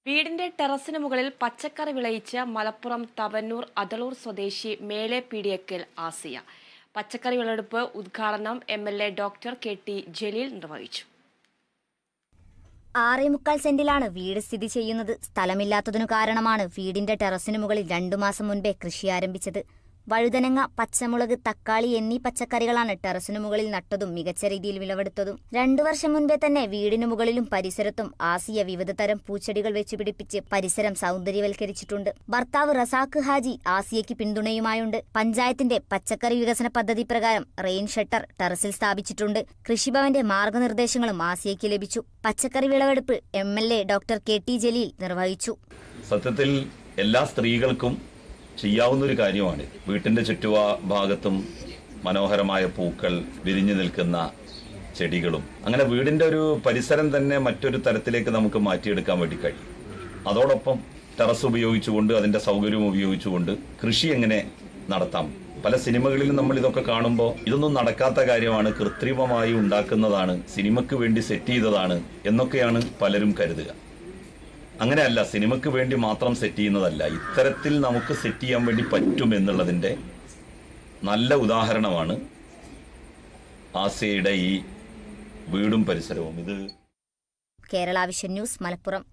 വീടിന്റെ ടെറസിന് മുകളിൽ പച്ചക്കറി വിളയിച്ച മലപ്പുറം തവന്നൂർ അതളൂർ സ്വദേശി മേലെ പീടിയക്കൽ ആസിയ. പച്ചക്കറി വിളവെടുപ്പ് ഉദ്ഘാടനം MLA ഡോക്ടർ KT ജലീൽ നിർവഹിച്ചു. 6.25 സെന്റിലാണ് വീട് സ്ഥിതി ചെയ്യുന്നത്. സ്ഥലമില്ലാത്തതിനു കാരണമാണ് വീടിന്റെ ടെറസിനു മുകളിൽ 2 മാസം മുൻപേ കൃഷി ആരംഭിച്ചത്. വഴുതനങ്ങ, പച്ചമുളക്, തക്കാളി എന്നീ പച്ചക്കറികളാണ് ടെറസിനു മുകളിൽ നട്ടതും മികച്ച രീതിയിൽ വിളവെടുത്തതും. 2 വർഷം മുൻപേ തന്നെ വീടിനു മുകളിലും പരിസരത്തും ആസിയ വിവിധ തരം പൂച്ചെടികൾ വെച്ചുപിടിപ്പിച്ച് പരിസരം സൗന്ദര്യവൽക്കരിച്ചിട്ടുണ്ട്. ഭർത്താവ് റസാഖ് ഹാജി ആസിയയ്ക്ക് പിന്തുണയുമായുണ്ട്. പഞ്ചായത്തിന്റെ പച്ചക്കറി വികസന പദ്ധതി പ്രകാരം റെയിൻ ഷട്ടർ ടെറസിൽ സ്ഥാപിച്ചിട്ടുണ്ട്. കൃഷിഭവന്റെ മാർഗനിർദ്ദേശങ്ങളും ആസിയയ്ക്ക് ലഭിച്ചു. പച്ചക്കറി വിളവെടുപ്പ് MLA ഡോക്ടർ KT ജലീൽ നിർവഹിച്ചു. സത്യത്തിൽ എല്ലാ സ്ത്രീകൾക്കും ചെയ്യാവുന്നൊരു കാര്യമാണ്. വീട്ടിന്റെ ചുറ്റുഭാഗത്തും മനോഹരമായ പൂക്കൾ, വിരിഞ്ഞു നിൽക്കുന്ന ചെടികളും, അങ്ങനെ വീടിന്റെ ഒരു പരിസരം തന്നെ മറ്റൊരു തരത്തിലേക്ക് നമുക്ക് മാറ്റിയെടുക്കാൻ വേണ്ടി കഴിയും. അതോടൊപ്പം ടെറസ് ഉപയോഗിച്ചുകൊണ്ട്, അതിന്റെ സൗകര്യം ഉപയോഗിച്ചുകൊണ്ട് കൃഷി എങ്ങനെ നടത്താം. പല സിനിമകളിലും നമ്മൾ ഇതൊക്കെ കാണുമ്പോൾ ഇതൊന്നും നടക്കാത്ത കാര്യമാണ്, കൃത്രിമമായി ഉണ്ടാക്കുന്നതാണ്, സിനിമയ്ക്ക് വേണ്ടി സെറ്റ് ചെയ്തതാണ് എന്നൊക്കെയാണ് പലരും കരുതുക. അങ്ങനെയല്ല, സിനിമയ്ക്ക് വേണ്ടി മാത്രം സെറ്റ് ചെയ്യുന്നതല്ല, ഇത്തരത്തിൽ നമുക്ക് സെറ്റ് ചെയ്യാൻ വേണ്ടി പറ്റും എന്നുള്ളതിൻ്റെ നല്ല ഉദാഹരണമാണ് ആസിയയുടെ ഈ വീടും പരിസരവും. ഇത് കേരള വിഷൻ ന്യൂസ്, മലപ്പുറം.